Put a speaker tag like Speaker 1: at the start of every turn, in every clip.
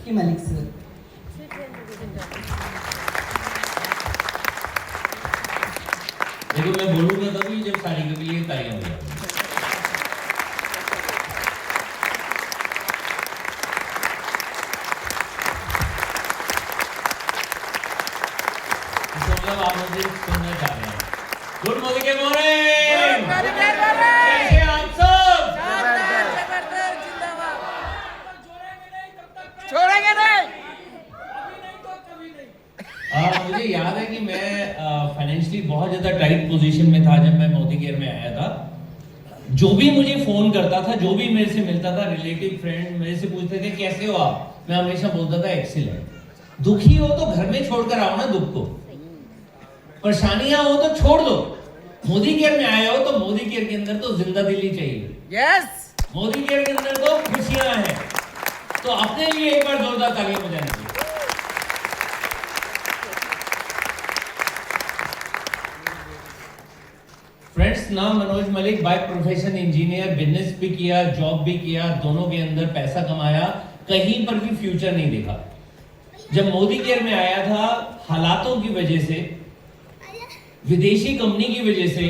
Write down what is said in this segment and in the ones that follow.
Speaker 1: के मलिक सर।
Speaker 2: देखो मैं बोलूंगा तभी जब सारिका के लिए तालियां बजाऊंगा। मतलब आप मुझे सुनना चाह रहे हैं। गुड मॉर्निंग के मॉर्निंग। कैसे आप सब?
Speaker 3: छोड़ेंगे नहीं।
Speaker 2: मुझे याद है कि मैं फाइनेंशियली बहुत ज्यादा टाइट पोजीशन में था जब मैं मोदी केयर में आया था। जो भी मुझे फोन करता था, जो भी मेरे से मिलता था, रिलेटिव फ्रेंड मेरे से पूछते थे कैसे हो आप, मैं हमेशा बोलता था एक्सीलेंट। दुखी हो तो घर में छोड़कर आओ ना दुख को, परेशानियां हो तो छोड़ दो। मोदी केयर में आए हो तो मोदी केयर के अंदर तो जिंदा दिली चाहिए।
Speaker 3: यस।
Speaker 2: मोदी केयर के अंदर तो खुशियां हैं, तो अपने लिए एक बार जोरदार तालियां बजाने चाहिए। फ्रेंड्स, नाम Manoj Malik, by profession engineer, business भी किया, जॉब भी किया, दोनों के अंदर पैसा कमाया, कहीं पर भी फ्यूचर नहीं देखा। जब मोदी केयर में आया था, हालातों की वजह से, विदेशी कंपनी की वजह से,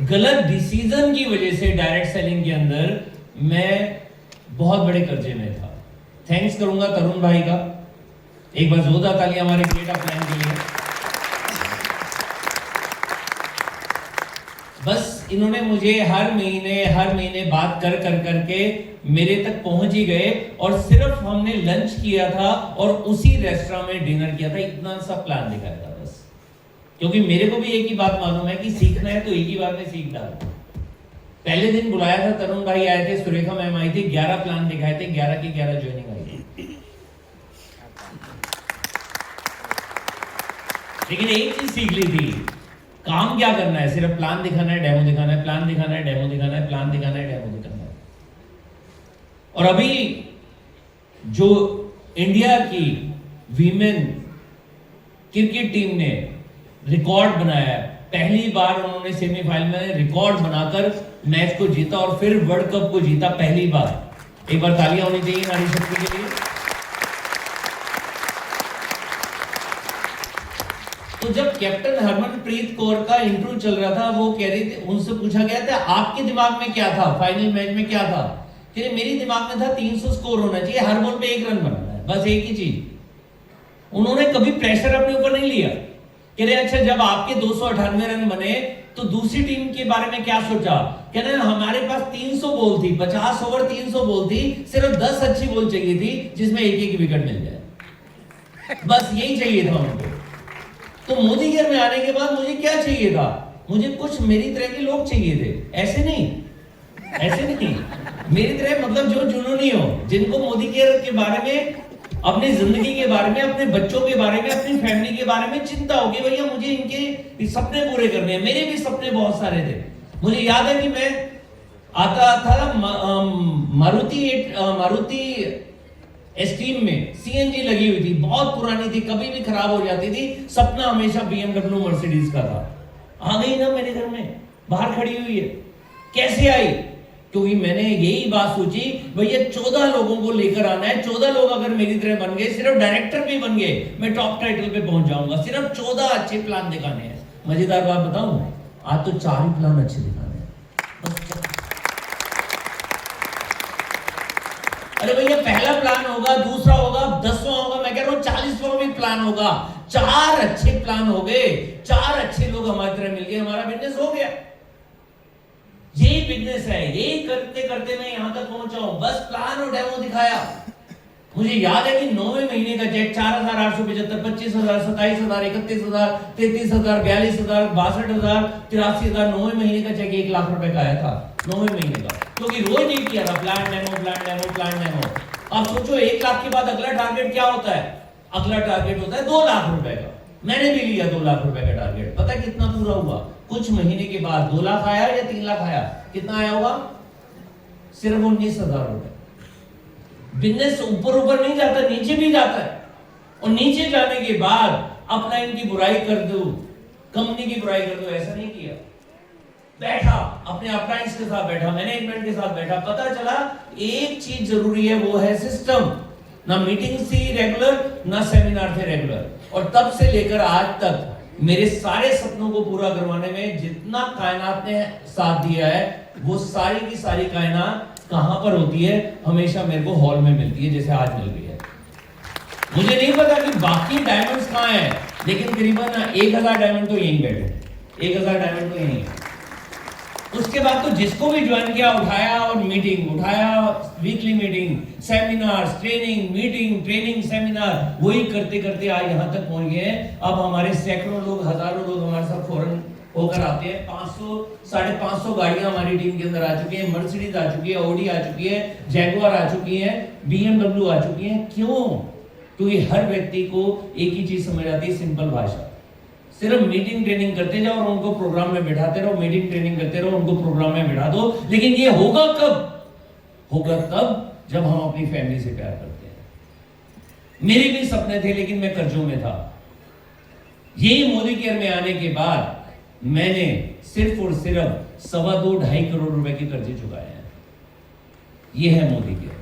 Speaker 2: गलत डिसीजन की वजह से डायरेक्ट सेलिंग के अंदर मैं बहुत बड़े कर्जे में था। थैंक्स करूंगा तरुण भाई का। एक बार जोरदार तालियां हमारे ग्रेट ऑफ प्लान के लिए। बस इन्होंने मुझे हर महीने बात कर करके मेरे तक पहुंच ही गए, और सिर्फ हमने लंच किया था और उसी रेस्टोरेंट में डिनर किया था, इतना सा प्लान दिखाया था बस। क्योंकि मेरे को भी एक ही बात मालूम है कि सीखना है तो एक ही बार में सीख डालो। पहले दिन बुलाया था, तरुण भाई आए थे, सुरेखा मैम आई थी, 11 प्लान दिखाए थे, 11 की 11 ज्वाइनिंग आई थी। लेकिन एक चीज सीख ली थी, काम क्या करना है, सिर्फ प्लान दिखाना है, डेमो दिखाना है, प्लान दिखाना है, डेमो दिखाना है, प्लान दिखाना है, डेमो दिखाना है। और अभी जो इंडिया की वीमेन क्रिकेट टीम ने रिकॉर्ड बनाया है, पहली बार उन्होंने सेमीफाइनल में रिकॉर्ड बनाकर मैच को जीता और फिर वर्ल्ड कप को जीता, पहली बार। एक बार तालियां होनी चाहिए नारी शक्ति के लिए। तो जब कैप्टन हरमनप्रीत कौर का इंटरव्यू चल रहा था, वो कह रही थी, उनसे पूछा गया था आपके दिमाग में क्या था, फाइनल मैच में क्या था? कह रहे मेरे दिमाग में था 300 स्कोर होना चाहिए, हर बॉल पे 1 रन बनाना है, बस एक ही चीज। उन्होंने कभी प्रेशर अपने ऊपर नहीं लिया। कह रहे अच्छा जब आपके 298 रन बने तो दूसरी टीम के बारे में क्या सोचा? कह रहे हमारे पास 300 बॉल थी, 50 ओवर 300 बॉल थी, सिर्फ 10 अच्छी बॉल चाहिए थी जिसमें एक विकेट मिल जाए, बस यही चाहिए था उनको। तो मोदी केयर में आने के बाद मुझे क्या चाहिए था? मुझे कुछ मेरी तरह के लोग चाहिए थे, ऐसे नहीं मेरी तरह, मतलब जो जुनूनी हो, जिनको मोदी केयर के बारे में, अपनी जिंदगी के बारे में, अपने बच्चों के बारे में, अपनी फैमिली के बारे में चिंता होगी, भैया मुझे इनके सपने पूरे करने हैं। मेरे भी सपने बहुत सारे थे। मुझे याद है कि मैं आता था मारुति एस्ट्रीम में सीएनजी लगी हुई थी, बहुत पुरानी थी, कभी भी खराब हो जाती थी, सपना हमेशा बीएमडब्ल्यू मर्सिडीज का था। आ गई ना मेरे घर में, बाहर खड़ी हुई है। कैसे आई? क्योंकि मैंने यही बात सोची, भैया 14 लोगों को लेकर आना है, 14 लोग अगर मेरी तरह बन गए, सिर्फ डायरेक्टर भी बन गए, मैं टॉप टाइटल पे पहुंच जाऊंगा। सिर्फ 14 अच्छे प्लान दिखाने हैं। मजेदार बात बताऊं, आज तो 4 ही प्लान अच्छे दिखाने हैं। अरे भैया पहला प्लान होगा, दूसरा होगा, 10वां होगा, मैं कह रहा हूं 40वां भी प्लान होगा। 4 अच्छे प्लान हो गए, 4 अच्छे लोग हमारी तरह मिल गए, हमारा बिजनेस हो गया। यही बिजनेस है, यही करते करते मैं यहां तक पहुंचा हूं, बस प्लान और डेमो दिखाया। मुझे याद है कि 9वें महीने का चेक 4,875, 25,000, 27,000, 31,000, 33,000, 42,000, 62,000, 83,000, 9वें महीने का चेक 1 लाख रुपए का आया था, 9वें महीने का। क्योंकि रोज ही किया था plan demo, plan demo, plan demo. अब सोचो 1 लाख के बाद अगला टारगेट क्या होता है? अगला टारगेट होता है 2 लाख रुपए का। मैंने भी लिया 2 लाख रुपए का टारगेट। पता है कितना पूरा हुआ? कुछ महीने के बाद 2 लाख आया या 3 लाख आया? कितना आया होगा? सिर्फ 19,000 रुपए। बिजनेस ऊपर ऊपर नहीं जाता, नीचे भी जाता है। और नीचे जाने के बाद अपलाइन की बुराई कर दो, कंपनी की बुराई कर दो, ऐसा नहीं किया। बैठा अपने अपलाइंस के साथ बैठा, मैनेजमेंट के साथ बैठा, पता चला एक चीज जरूरी है, वो है सिस्टम। ना मीटिंग थी रेगुलर, ना सेमिनार थे रेगुलर। और तब से लेकर आज तक मेरे सारे सपनों को पूरा करवाने में जितना कायनात ने साथ दिया है, वो सारी की सारी कायनात कहां पर होती है? हमेशा मेरे को हॉल में मिलती है, जैसे आज मिल रही है। मुझे नहीं पता कि बाकी डायमंड्स कहां हैं, लेकिन करीबन 1000 डायमंड तो यहीं बैठे, 1000 डायमंड तो यहीं है। उसके बाद तो जिसको भी ज्वाइन किया उठाया और मीटिंग उठाया, weekly meeting, seminar, training, meeting, training, seminar, वही करते करते आज यहाँ तक पहुंच गए हैं। अब हमारे सैकड़ों लोग, हजारों लोग हमारे साथ फॉरेन होकर आते हैं। 500 550 गाड़ियां हमारी टीम के अंदर आ चुकी हैं, मर्सिडीज आ चुकी है, ऑडी आ चुकी है, जैगुआर आ चुकी है, BMW आ चुकी है। क्यों? क्योंकि हर व्यक्ति को एक ही चीज समझ आती है, सिंपल भाषा। सिर्फ मीटिंग ट्रेनिंग करते जाओ और उनको प्रोग्राम में बिठाते रहो, मीटिंग ट्रेनिंग करते रहो, उनको प्रोग्राम में बिठा दो। लेकिन ये होगा कब? होगा तब जब हम अपनी फैमिली से प्यार करते हैं। मेरे भी सपने थे, लेकिन मैं कर्जों में था। यही मोदी केयर में आने के बाद मैंने सिर्फ और सिर्फ 2.25 करोड़ रुपए के कर्जे चुकाए हैं। ये है मोदी केयर,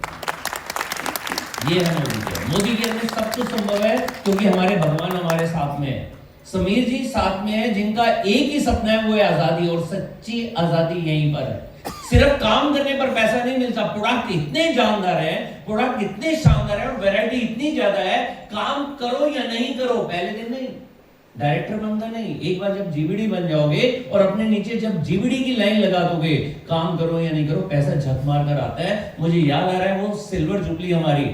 Speaker 2: ये है मोदी केयर। मोदी केयर में सब कुछ संभव है क्योंकि हमारे भगवान हमारे साथ में है। समीर जी साथ में है, जिनका एक ही सपना है, वो है आजादी, और सच्ची आजादी यहीं पर है। सिर्फ काम करने पर पैसा नहीं मिलता। प्रोडक्ट इतने जानदार है, प्रोडक्ट इतने शानदार है और वैरायटी इतनी ज्यादा है, काम करो या नहीं करो, पहले दिन नहीं, डायरेक्टर बनता नहीं, एक बार जब जीबीडी बन जाओगे और अपने नीचे जब जीबीडी की लाइन लगा दोगे, काम करो या नहीं करो, पैसा झक मार कर आता है। मुझे याद आ रहा है वो सिल्वर जुबली हमारी,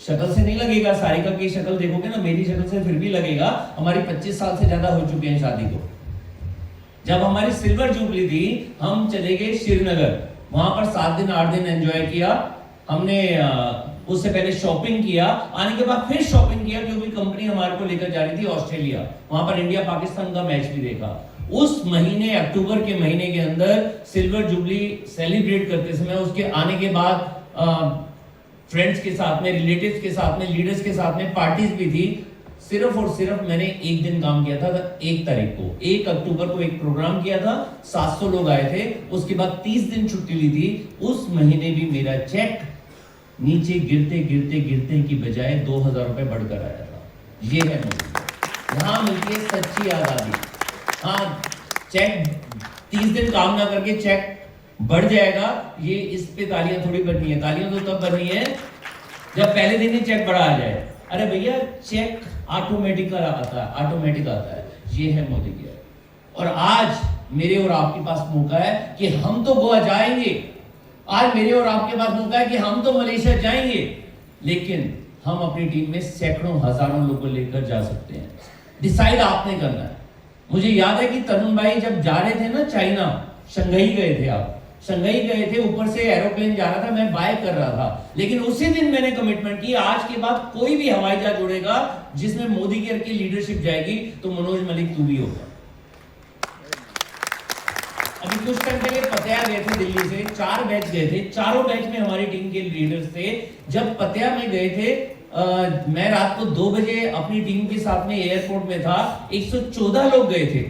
Speaker 2: शक्ल से नहीं लगेगा, सारिका की शक्ल देखोगे ना, मेरी शक्ल से फिर भी लगेगा। हमारी 25 साल से ज्यादा हो चुके हैं शादी को। जब हमारी सिल्वर जुबली थी, हम चले गए श्रीनगर, वहां पर 7 दिन 8 दिन एंजॉय किया हमने। उससे पहले शॉपिंग किया, आने के बाद फिर शॉपिंग किया क्योंकि कंपनी हमारे को लेकर जा रही थी ऑस्ट्रेलिया। वहां पर इंडिया पाकिस्तान का मैच भी देखा। उस महीने, अक्टूबर के महीने के अंदर सिल्वर जुबली सेलिब्रेट करते समय, उसके आने के बाद फ्रेंड्स के साथ में, रिलेटिव्स के साथ में, लीडर्स के साथ में पार्टीज भी थी। सिर्फ और सिर्फ मैंने एक दिन काम किया था, 1 तारीख को, 1 अक्टूबर को एक प्रोग्राम किया था, 700 लोग आए थे। उसके बाद 30 दिन छुट्टी ली थी। उस महीने भी मेरा चेक नीचे गिरते गिरते गिरते की बजाय 2000 रुपए बढ़कर आया था। ये है मुझे यहां मिलती है सच्ची आजादी। हाँ, चेक 30 दिन काम ना करके चेक बढ़ जाएगा, ये इस पे तालियां थोड़ी बननी है। तालियां तो तब बननी है जब पहले दिन ही चेक बढ़ा आ जाए। अरे भैया, चेक ऑटोमेटिक आता है। ये है मोदी केयर। और आज मेरे और आपके पास मौका है कि हम तो गोवा जाएंगे, आज मेरे और आपके पास मौका है कि हम तो मलेशिया जाएंगे, लेकिन हम अपनी टीम में सैकड़ों हजारों लोगों को लेकर जा सकते हैं। डिसाइड आपने करना है। मुझे याद है कि तरुण भाई जब जा रहे थे ना चाइना, शंघाई गए थे, आप शंघाई गए थे, ऊपर से एरोप्लेन जा रहा था, मैं बाय कर रहा था। लेकिन उसी दिन मैंने कमिटमेंट की, आज के बाद कोई भी हवाई जहाज उड़ेगा जिसमें मोदी केयर की लीडरशिप जाएगी, तो मनोज मलिक तू भी होगा। अभी कुछ टाइम पहले पतिया गए थे, दिल्ली से 4 बैच गए थे, चारों बैच में हमारी टीम के लीडर्स थे। जब पतिया में गए थे, मैं रात को 2 बजे अपनी टीम के साथ में एयरपोर्ट में था। 114 लोग गए थे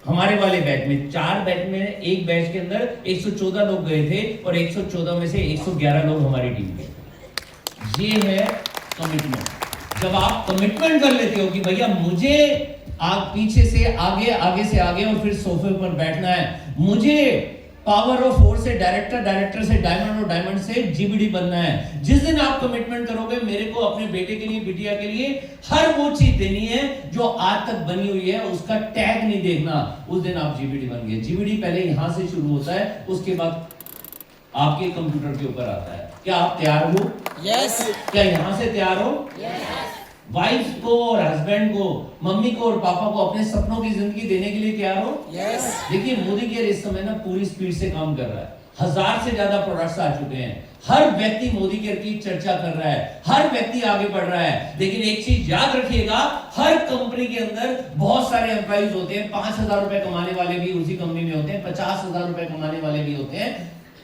Speaker 2: हमारे वाले बैच में। 4 बैच में, एक बैच के अंदर 114 लोग गए थे और 114 में से 111 लोग हमारी टीम के। ये है कमिटमेंट। जब आप कमिटमेंट कर लेते हो कि भैया मुझे पीछे से आगे, आगे से आगे और फिर सोफे पर बैठना है, मुझे पावर ऑफ 4 से डायरेक्टर, डायरेक्टर से डायमंड और डायमंड से जीबीडी बनना है। जिस दिन आप कमिटमेंट करोगे मेरे को, अपने बेटे के लिए, बिटिया के लिए हर वो चीज देनी है जो आज तक बनी हुई है, उसका टैग नहीं देखना, उस दिन आप जीबीडी बन गए। जीबीडी पहले यहां से शुरू होता है, उसके बाद आपके कंप्यूटर के ऊपर आता है। क्या आप तैयार हो?
Speaker 1: यस।
Speaker 2: क्या यहां से तैयार हो?
Speaker 1: यस।
Speaker 2: वाइफ को और हस्बैंड को, मम्मी को और पापा को अपने सपनों की जिंदगी देने के लिए तैयार हो?
Speaker 1: यस।
Speaker 2: देखिए, मोदी केयर इस समय ना पूरी स्पीड से काम कर रहा है। 1000 से ज्यादा प्रोडक्ट्स आ चुके हैं। हर व्यक्ति मोदी केयर की चर्चा कर रहा है, हर व्यक्ति आगे बढ़ रहा है। लेकिन एक चीज याद रखिएगा, हर कंपनी के अंदर बहुत सारे एम्प्लॉइज होते हैं। 5000 रुपए कमाने वाले भी उसी कंपनी में होते हैं, 50,000 रुपए कमाने वाले भी होते हैं,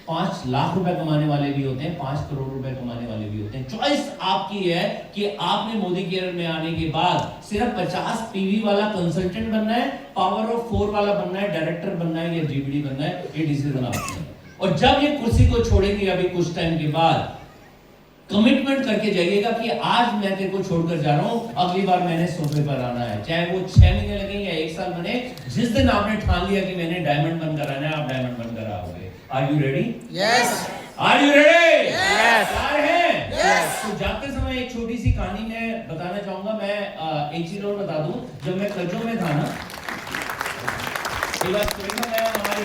Speaker 2: 5 लाख रुपए कमाने वाले भी होते हैं, 5 करोड़ रुपए कमाने वाले भी होते हैं। चॉइस आपकी है कि आपने मोदी केयर में आने के बाद सिर्फ 50 पीवी वाला कंसल्टेंट बनना है, पावर ऑफ 4 वाला बनना है, डायरेक्टर बनना है या जीबीडी बनना है। ये डिसीजन आपका है। और जब ये कुर्सी को छोड़ेंगे अभी कुछ टाइम के बाद, कमिटमेंट करके जाइएगा कि आज मैं तेरे को छोड़कर जा रहा हूं, अगली बार मैंने सोफे पर आना है, चाहे वो 6 महीने लगे या 1 साल बने। जिस दिन आपने ठान लिया कि मैंने डायमंड बनकर आना है, आप डायमंड बनकर आओगे। Are you ready?
Speaker 1: Yes
Speaker 2: are you ready?
Speaker 1: Yes.
Speaker 2: तैयार हैं?
Speaker 1: Yes.
Speaker 2: तो जाते समय एक छोटी सी कहानी मैं बताना चाहूंगा। मैं एक चीज और बता दूं, जब मैं कज्जों में था ना, एक बार मैं हमारे